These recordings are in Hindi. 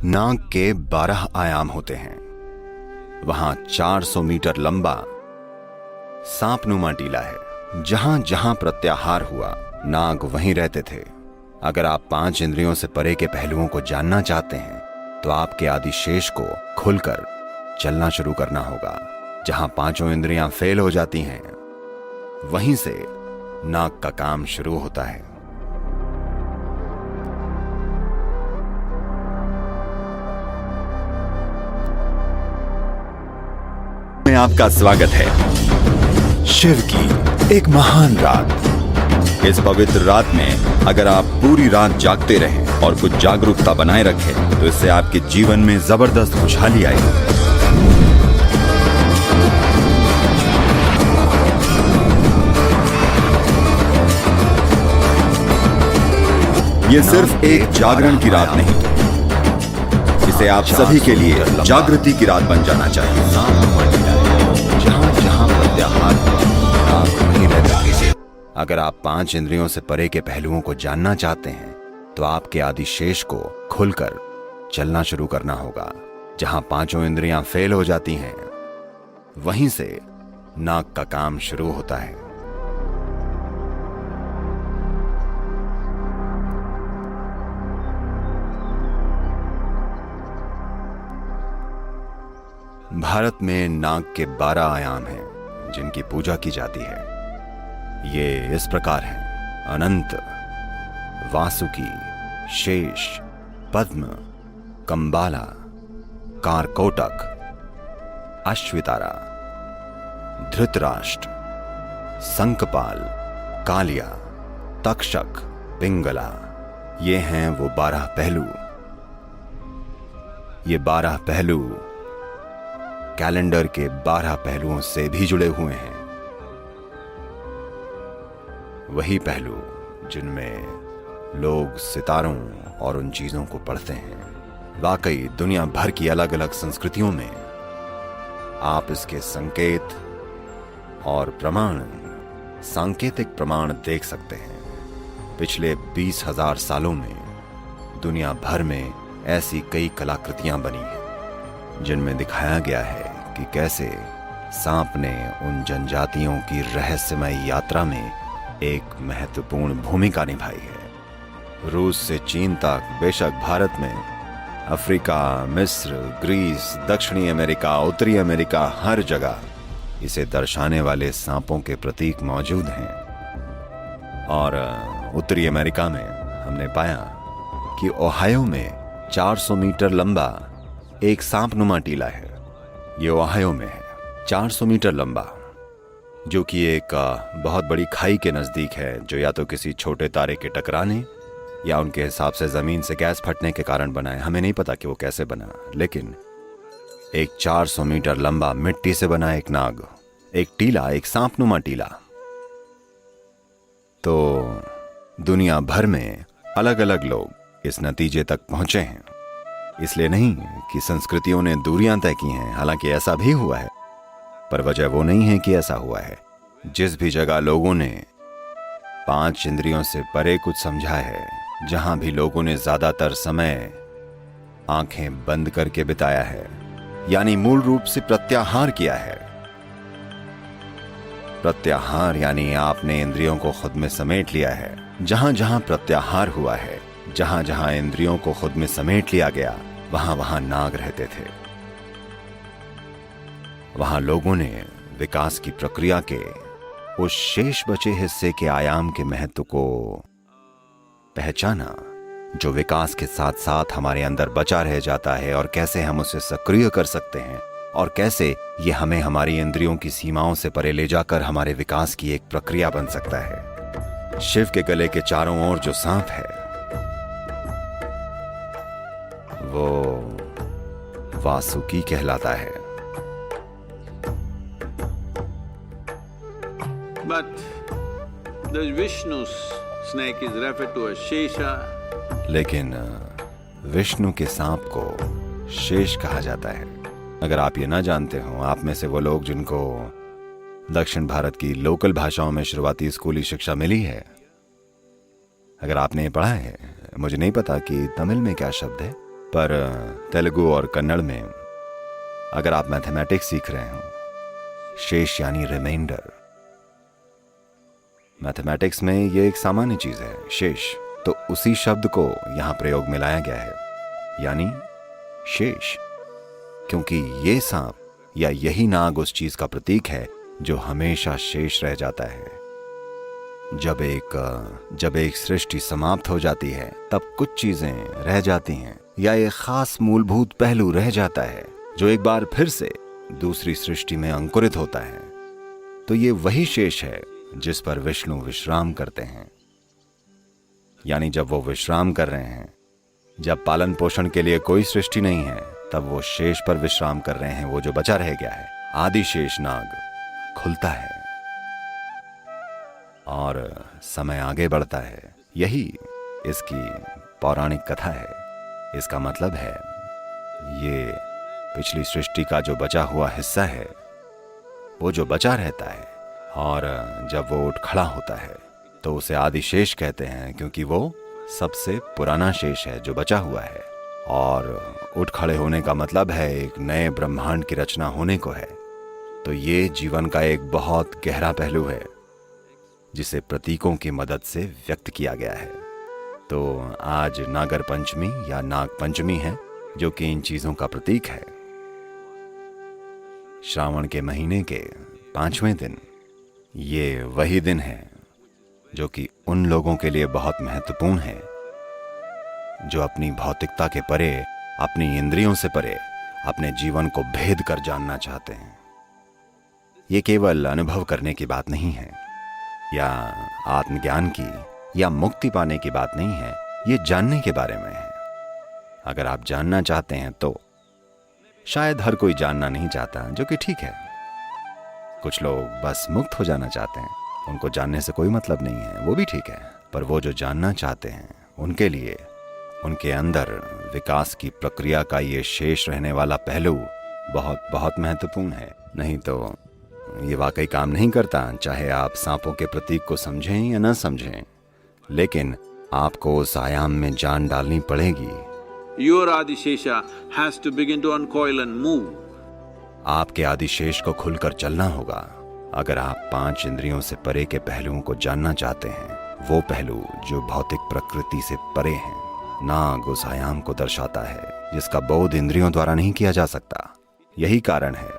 नाग के 12 आयाम होते हैं। वहां 400 मीटर लंबा सांपनुमा टीला है। जहां जहां प्रत्याहार हुआ, नाग वहीं रहते थे। अगर आप 5 इंद्रियों से परे के पहलुओं को जानना चाहते हैं तो आपके आदिशेष को खुलकर चलना शुरू करना होगा। जहां 5 इंद्रियां फेल हो जाती हैं, वहीं से नाग का काम शुरू होता है। में आपका स्वागत है शिव की एक महान रात। इस पवित्र रात में अगर आप पूरी रात जागते रहें और कुछ जागरूकता बनाए रखें तो इससे आपके जीवन में जबरदस्त खुशहाली आएगी। ये सिर्फ एक जागरण की रात नहीं, इसे आप सभी के लिए जागृति की रात बन जाना चाहिए। जहां जहां प्रत्याहार आप वहीं रहते। अगर आप 5 इंद्रियों से परे के पहलुओं को जानना चाहते हैं तो आपके आदिशेष को खुलकर चलना शुरू करना होगा। जहां 5 इंद्रियां फेल हो जाती हैं, वहीं से नाग का काम शुरू होता है। भारत में नाग के 12 आयाम हैं जिनकी पूजा की जाती है। ये इस प्रकार हैं: अनंत, वासुकी, शेष, पद्म, कंबाला, कारकोटक, अश्वितारा, धृतराष्ट्र, संकपाल, कालिया, तक्षक, पिंगला। ये हैं वो 12 पहलू। ये 12 पहलू कैलेंडर के 12 पहलुओं से भी जुड़े हुए हैं। वही पहलू जिनमें लोग सितारों और उन चीजों को पढ़ते हैं। वाकई दुनिया भर की अलग अलग संस्कृतियों में आप इसके संकेत और प्रमाण, सांकेतिक प्रमाण देख सकते हैं। पिछले 20,000 सालों में दुनिया भर में ऐसी कई कलाकृतियां बनी हैं जिनमें दिखाया गया है कि कैसे सांप ने उन जनजातियों की रहस्यमय यात्रा में एक महत्वपूर्ण भूमिका निभाई है। रूस से चीन तक, बेशक भारत में, अफ्रीका, मिस्र, ग्रीस, दक्षिणी अमेरिका, उत्तरी अमेरिका, हर जगह इसे दर्शाने वाले सांपों के प्रतीक मौजूद हैं। और उत्तरी अमेरिका में हमने पाया कि ओहायो में 400 मीटर लंबा एक सांपनुमा टीला है। ये ओहायो में है, 400 मीटर लंबा, जो कि एक बहुत बड़ी खाई के नजदीक है, जो या तो किसी छोटे तारे के टकराने या उनके हिसाब से जमीन से गैस फटने के कारण बना है। हमें नहीं पता कि वो कैसे बना, लेकिन एक 400 मीटर लंबा मिट्टी से बना एक नाग, एक टीला, एक सांपनुमा टीला। तो दुनिया भर में अलग अलग लोग इस नतीजे तक पहुंचे हैं। इसलिए नहीं कि संस्कृतियों ने दूरियां तय की हैं, हालांकि ऐसा भी हुआ है, पर वजह वो नहीं है कि ऐसा हुआ है। जिस भी जगह लोगों ने 5 इंद्रियों से परे कुछ समझा है, जहां भी लोगों ने ज्यादातर समय आंखें बंद करके बिताया है, यानी मूल रूप से प्रत्याहार किया है। प्रत्याहार यानी आपने इंद्रियों को खुद में समेट लिया है। जहां जहां प्रत्याहार हुआ है, जहां जहां इंद्रियों को खुद में समेट लिया गया, वहां वहां नाग रहते थे। वहां लोगों ने विकास की प्रक्रिया के उस शेष बचे हिस्से के आयाम के महत्व को पहचाना, जो विकास के साथ साथ हमारे अंदर बचा रह जाता है, और कैसे हम उसे सक्रिय कर सकते हैं, और कैसे ये हमें हमारी इंद्रियों की सीमाओं से परे ले जाकर हमारे विकास की एक प्रक्रिया बन सकता है। शिव के गले के चारों ओर जो सांप है, वो वासुकी कहलाता है। But the Vishnu's snake is referred to as Shesha. लेकिन विष्णु के सांप को शेष कहा जाता है। अगर आप ये ना जानते हो, आप में से वो लोग जिनको दक्षिण भारत की लोकल भाषाओं में शुरुआती स्कूली शिक्षा मिली है, अगर आपने ये पढ़ा है, मुझे नहीं पता कि तमिल में क्या शब्द है, पर तेलुगु और कन्नड़ में अगर आप मैथमेटिक्स सीख रहे हो, शेष यानी रिमाइंडर, मैथमेटिक्स में ये एक सामान्य चीज है, शेष, तो उसी शब्द को यहां प्रयोग में लाया गया है, यानी शेष, क्योंकि ये सांप या यही नाग उस चीज का प्रतीक है जो हमेशा शेष रह जाता है। जब एक सृष्टि समाप्त हो जाती है तब कुछ चीजें रह जाती हैं या एक खास मूलभूत पहलू रह जाता है जो एक बार फिर से दूसरी सृष्टि में अंकुरित होता है। तो ये वही शेष है जिस पर विष्णु विश्राम करते हैं। यानी जब वो विश्राम कर रहे हैं, जब पालन पोषण के लिए कोई सृष्टि नहीं है, तब वो शेष पर विश्राम कर रहे हैं। वो जो बचा रह गया है, आदि शेष नाग, खुलता है और समय आगे बढ़ता है। यही इसकी पौराणिक कथा है। इसका मतलब है ये पिछली सृष्टि का जो बचा हुआ हिस्सा है, वो जो बचा रहता है और जब वो उठ खड़ा होता है तो उसे आदि शेष कहते हैं, क्योंकि वो सबसे पुराना शेष है जो बचा हुआ है। और उठ खड़े होने का मतलब है एक नए ब्रह्मांड की रचना होने को है। तो ये जीवन का एक बहुत गहरा पहलू है जिसे प्रतीकों की मदद से व्यक्त किया गया है। तो आज नागर पंचमी या नाग पंचमी है, जो कि इन चीजों का प्रतीक है। श्रावण के महीने के 5वें दिन ये वही दिन है जो कि उन लोगों के लिए बहुत महत्वपूर्ण है जो अपनी भौतिकता के परे, अपनी इंद्रियों से परे अपने जीवन को भेद कर जानना चाहते हैं। ये केवल अनुभव करने की बात नहीं है या आत्मज्ञान की या मुक्ति पाने की बात नहीं है, ये जानने के बारे में है। अगर आप जानना चाहते हैं तो शायद हर कोई जानना नहीं चाहता, जो कि ठीक है। कुछ लोग बस मुक्त हो जाना चाहते हैं, उनको जानने से कोई मतलब नहीं है, वो भी ठीक है। पर वो जो जानना चाहते हैं, उनके लिए उनके अंदर विकास की प्रक्रिया का ये शेष रहने वाला पहलू बहुत बहुत महत्वपूर्ण है। नहीं तो ये वाकई काम नहीं करता, चाहे आप सांपों के प्रतीक को समझें या न समझें, लेकिन आपको उस आयाम में जान डालनी पड़ेगी। Your Adishesha has to begin to uncoil and move. आपके आदिशेष को खुलकर चलना होगा अगर आप 5 इंद्रियों से परे के पहलुओं को जानना चाहते हैं। वो पहलू जो भौतिक प्रकृति से परे हैं। नाग उस आयाम को दर्शाता है जिसका बोध इंद्रियों द्वारा नहीं किया जा सकता। यही कारण है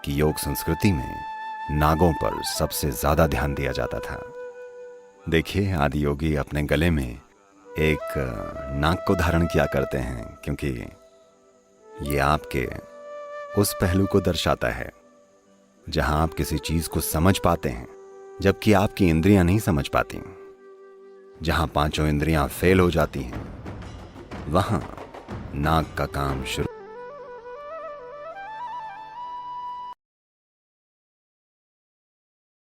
कि योग संस्कृति में नागों पर सबसे ज्यादा ध्यान दिया जाता था। देखिए, आदि योगी अपने गले में एक नाग को धारण किया करते हैं, क्योंकि ये आपके उस पहलू को दर्शाता है जहां आप किसी चीज को समझ पाते हैं जबकि आपकी इंद्रियां नहीं समझ पाती। जहां 5 इंद्रियां फेल हो जाती हैं, वहां नाग का काम शुरू